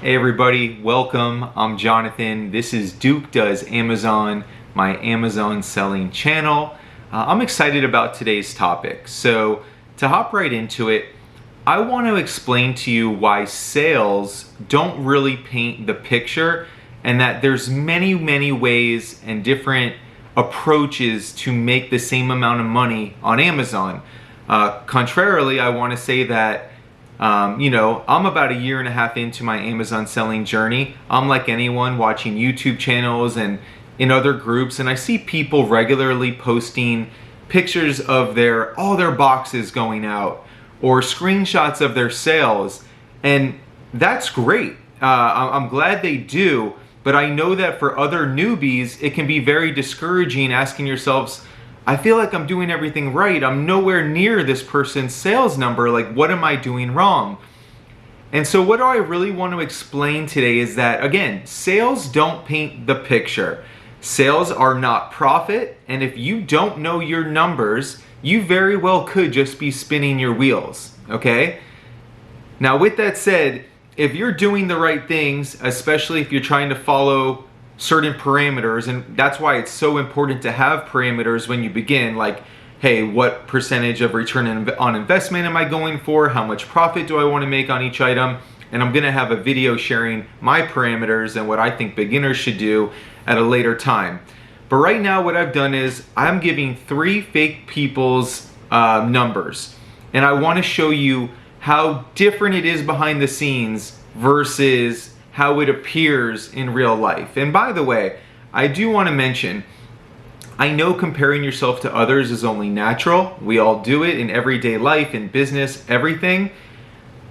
Hey everybody, welcome. I'm Jonathan. This is Duke Does Amazon, my Amazon selling channel. I'm excited about today's topic. So to hop right into it, I want to explain to you why sales don't really paint the picture and that there's many ways and different approaches to make the same amount of money on Amazon. Contrarily, I want to say that I'm about a year and a half into my Amazon selling journey. I'm like anyone watching YouTube channels and in other groups, and I see people regularly posting pictures of all their boxes going out or screenshots of their sales, and that's great. I'm glad they do, but I know that for other newbies, it can be very discouraging asking yourselves, I feel like I'm doing everything right. I'm nowhere near this person's sales number. Like, what am I doing wrong? And so what I really want to explain today is that, again, sales don't paint the picture. Sales are not profit. And if you don't know your numbers, you very well could just be spinning your wheels, okay? Now, with that said, if you're doing the right things, especially if you're trying to follow certain parameters, and that's why it's so important to have parameters when you begin, like, hey, what percentage of return on investment am I going for? How much profit do I want to make on each item? And I'm going to have a video sharing my parameters and what I think beginners should do at a later time. But right now what I've done is I'm giving 3 fake people's numbers, and I want to show you how different it is behind the scenes versus how it appears in real life. And by the way, I do want to mention, I know comparing yourself to others is only natural. We all do it in everyday life, in business, everything.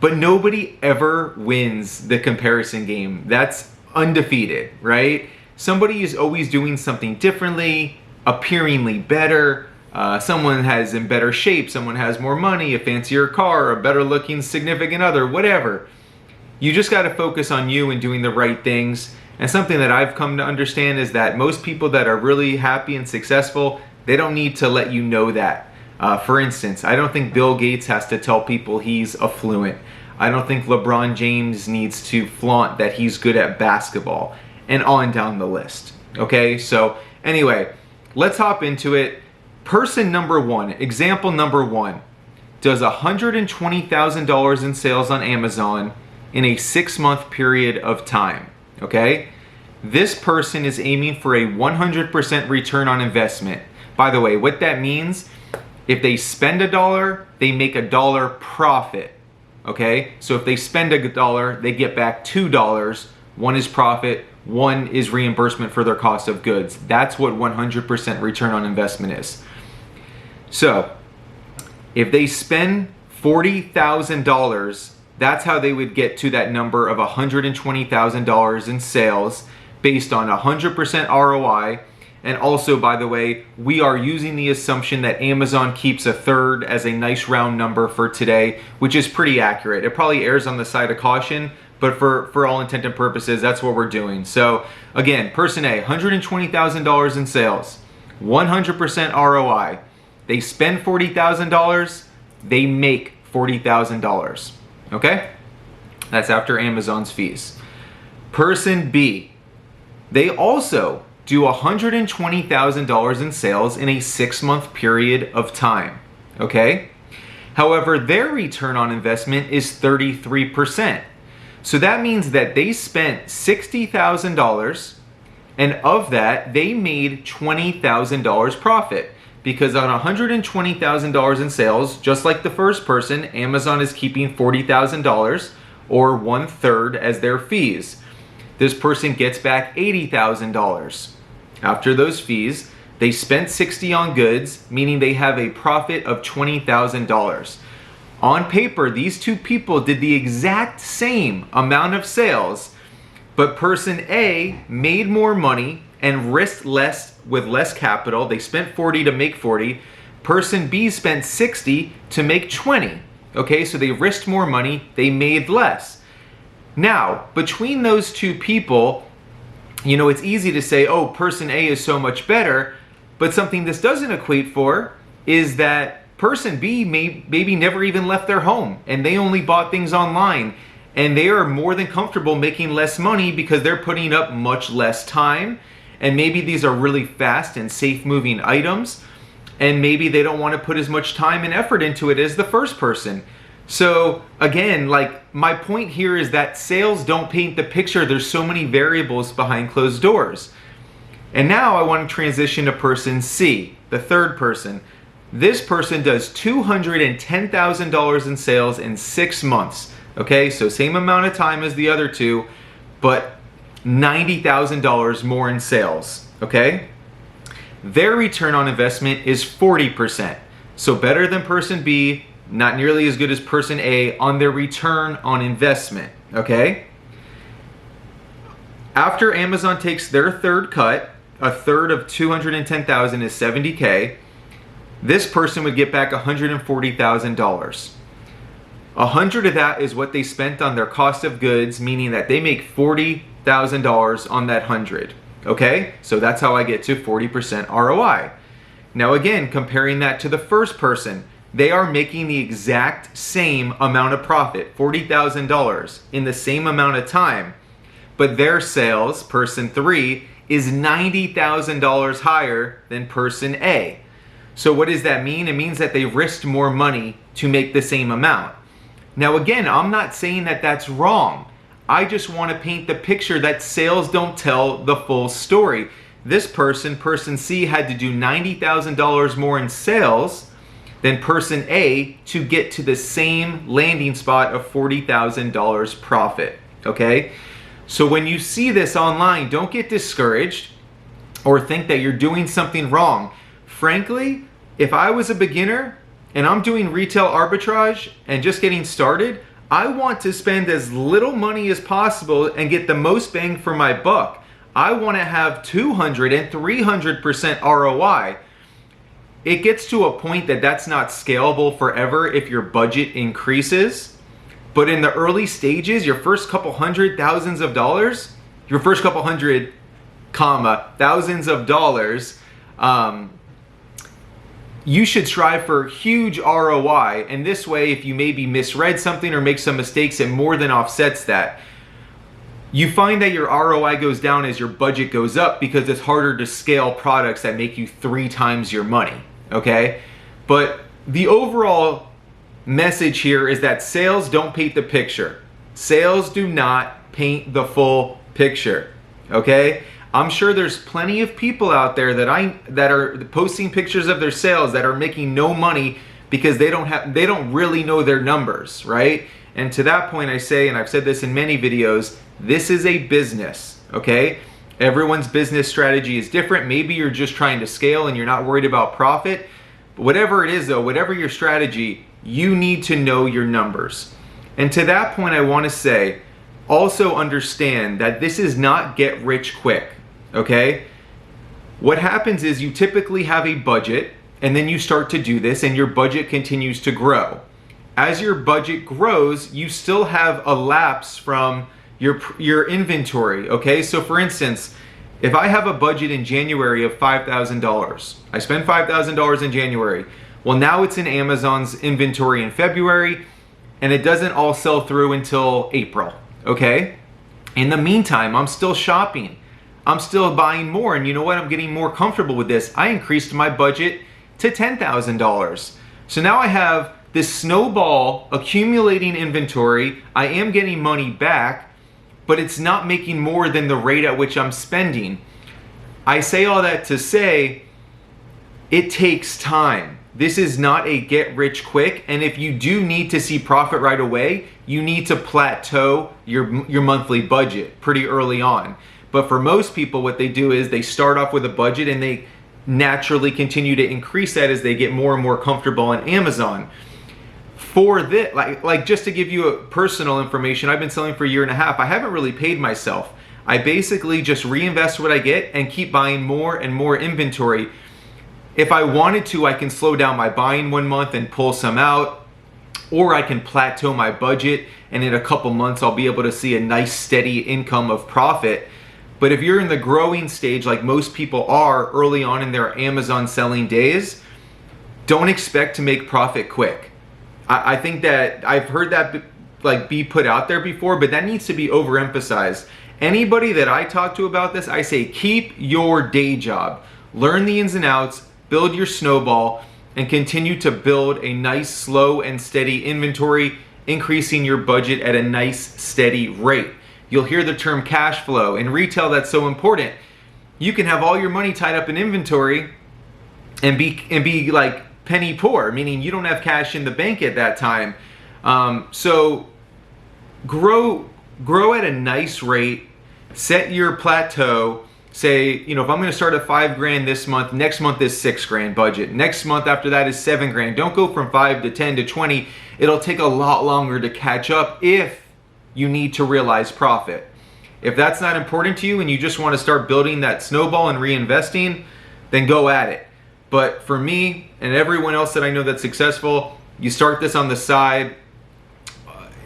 But nobody ever wins the comparison game. That's undefeated, right? Somebody is always doing something differently, appearingly better. Someone has in better shape, someone has more money, a fancier car, a better looking significant other, whatever. You just got to focus on you and doing the right things. And something that I've come to understand is that most people that are really happy and successful, they don't need to let you know that. For instance, I don't think Bill Gates has to tell people he's affluent. I don't think LeBron James needs to flaunt that he's good at basketball, and on down the list. Okay, so anyway, let's hop into it. Person number 1, example number 1, does $120,000 in sales on Amazon in a 6-month period of time, okay? This person is aiming for a 100% return on investment. By the way, what that means, if they spend $1, they make $1 profit, okay? So if they spend $1, they get back $2. 1 is profit, 1 is reimbursement for their cost of goods. That's what 100% return on investment is. So if they spend $40,000, that's how they would get to that number of $120,000 in sales based on 100% ROI. And also, by the way, we are using the assumption that Amazon keeps 1/3 as a nice round number for today, which is pretty accurate. It probably errs on the side of caution, but for all intent and purposes, that's what we're doing. So again, person A, $120,000 in sales, 100% ROI. They spend $40,000, they make $40,000. Okay? That's after Amazon's fees. Person B, they also do $120,000 in sales in a 6-month period of time. Okay? However, their return on investment is 33%. So that means that they spent $60,000, and of that, they made $20,000 profit. Because on $120,000 in sales, just like the first person, Amazon is keeping $40,000 or 1/3 as their fees. This person gets back $80,000. After those fees, they spent $60,000 on goods, meaning they have a profit of $20,000. On paper, these two people did the exact same amount of sales, but person A made more money and risked less with less capital. They spent $40,000 to make $40,000. Person B spent $60,000 to make $20,000. Okay, so they risked more money, they made less. Now, between those two people, it's easy to say, oh, person A is so much better, but something this doesn't equate for is that person B maybe never even left their home and they only bought things online. and they are more than comfortable making less money because they're putting up much less time, and maybe these are really fast and safe moving items, and maybe they don't want to put as much time and effort into it as the first person. So again, like, my point here is that sales don't paint the picture. There's so many variables behind closed doors. And now I want to transition to person C, the third person. This person does $210,000 in sales in 6 months. Okay, so same amount of time as the other two, but $90,000 more in sales. Okay, their return on investment is 40%. So better than person B, not nearly as good as person A on their return on investment. Okay, after Amazon takes their third cut, a third of $210,000 is $70K. This person would get back $140,000. 100 of that is what they spent on their cost of goods, meaning that they make $40,000 on that 100. Okay, so that's how I get to 40% ROI. Now again, comparing that to the first person, they are making the exact same amount of profit, $40,000 in the same amount of time, but their sales, person 3, is $90,000 higher than person A. So what does that mean? It means that they risked more money to make the same amount. Now again, I'm not saying that that's wrong. I just want to paint the picture that sales don't tell the full story. This person, person C, had to do $90,000 more in sales than person A to get to the same landing spot of $40,000 profit. Okay? So when you see this online, don't get discouraged or think that you're doing something wrong. Frankly, if I was a beginner and I'm doing retail arbitrage and just getting started, I want to spend as little money as possible and get the most bang for my buck. I want to have 200 and 300% ROI. It gets to a point that that's not scalable forever if your budget increases. But in the early stages, your first couple hundred thousands of dollars, your first couple hundred, thousands of dollars, you should strive for huge ROI. And this way, if you maybe misread something or make some mistakes, it more than offsets that. You find that your ROI goes down as your budget goes up because it's harder to scale products that make you 3 times your money, okay? But the overall message here is that sales don't paint the picture. Sales do not paint the full picture, okay? I'm sure there's plenty of people out there that are posting pictures of their sales that are making no money because they don't really know their numbers, right? And to that point I say, and I've said this in many videos, this is a business, okay? Everyone's business strategy is different. Maybe you're just trying to scale and you're not worried about profit. But whatever it is though, whatever your strategy, you need to know your numbers. And to that point I want to say, also understand that this is not get rich quick, okay? What happens is you typically have a budget and then you start to do this and your budget continues to grow. As your budget grows, you still have a lapse from your inventory, okay? So for instance, if I have a budget in January of $5,000, I spend $5,000 in January. Well, now it's in Amazon's inventory in February and it doesn't all sell through until April, okay? In the meantime, I'm still shopping. I'm still buying more, and you know what? I'm getting more comfortable with this. I increased my budget to $10,000. So now I have this snowball accumulating inventory. I am getting money back, but it's not making more than the rate at which I'm spending. I say all that to say, it takes time. This is not a get rich quick, and if you do need to see profit right away, you need to plateau your monthly budget pretty early on. But for most people, what they do is they start off with a budget and they naturally continue to increase that as they get more and more comfortable on Amazon. For this, like just to give you a personal information, I've been selling for a year and a half. I haven't really paid myself. I basically just reinvest what I get and keep buying more and more inventory. If I wanted to, I can slow down my buying 1 month and pull some out, or I can plateau my budget and in a couple months I'll be able to see a nice steady income of profit. But if you're in the growing stage like most people are early on in their Amazon selling days, don't expect to make profit quick. I think that I've heard that like be put out there before, but that needs to be overemphasized. Anybody that I talk to about this, I say keep your day job. Learn the ins and outs, build your snowball, and continue to build a nice, slow and steady inventory, increasing your budget at a nice, steady rate. You'll hear the term cash flow. In retail, that's so important. You can have all your money tied up in inventory and be like penny poor, meaning you don't have cash in the bank at that time. So grow at a nice rate, set your plateau. Say, you know, if I'm going to start at $5,000 this month, next month is $6,000 budget. Next month after that is $7,000. Don't go from 5 to 10 to 20. It'll take a lot longer to catch up if you need to realize profit. If that's not important to you and you just want to start building that snowball and reinvesting, then go at it. But for me and everyone else that I know that's successful, you start this on the side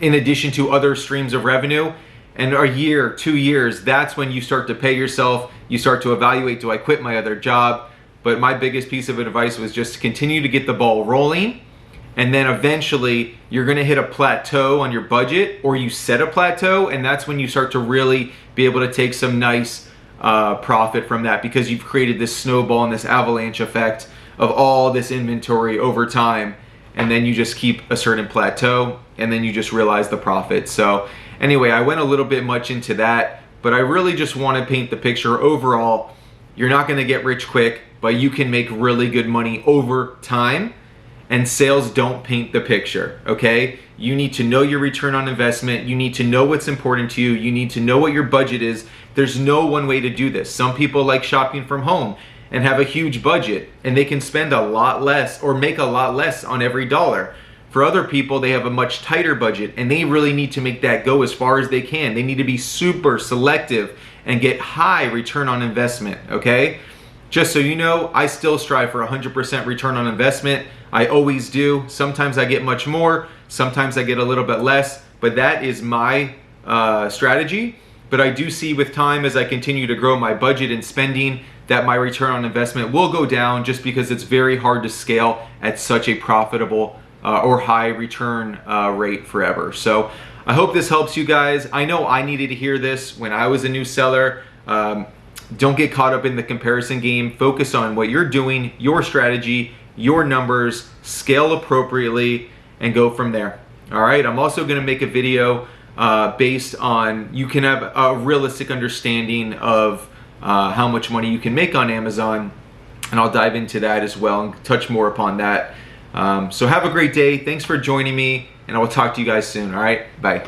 in addition to other streams of revenue. And a year, 2 years, that's when you start to pay yourself. You start to evaluate, do I quit my other job? But my biggest piece of advice was just to continue to get the ball rolling. And then eventually you're gonna hit a plateau on your budget, or you set a plateau, and that's when you start to really be able to take some nice profit from that, because you've created this snowball and this avalanche effect of all this inventory over time. And then you just keep a certain plateau, and then you just realize the profit. So anyway, I went a little bit much into that, but I really just want to paint the picture overall. You're not going to get rich quick, but you can make really good money over time, and sales don't paint the picture, okay? You need to know your return on investment. You need to know what's important to you. You need to know what your budget is. There's no one way to do this. Some people like shopping from home and have a huge budget, and they can spend a lot less or make a lot less on every dollar. For other people, they have a much tighter budget, and they really need to make that go as far as they can. They need to be super selective and get high return on investment, okay? Just so you know, I still strive for 100% return on investment. I always do. Sometimes I get much more, sometimes I get a little bit less, but that is my strategy. But I do see with time, as I continue to grow my budget and spending, that my return on investment will go down, just because it's very hard to scale at such a profitable or high return rate forever. So I hope this helps you guys. I know I needed to hear this when I was a new seller. Don't get caught up in the comparison game. Focus on what you're doing, your strategy, your numbers, scale appropriately, and go from there. All right, I'm also gonna make a video based on, you can have a realistic understanding of how much money you can make on Amazon, and I'll dive into that as well and touch more upon that. So have a great day. Thanks for joining me, and I will talk to you guys soon. All right, bye.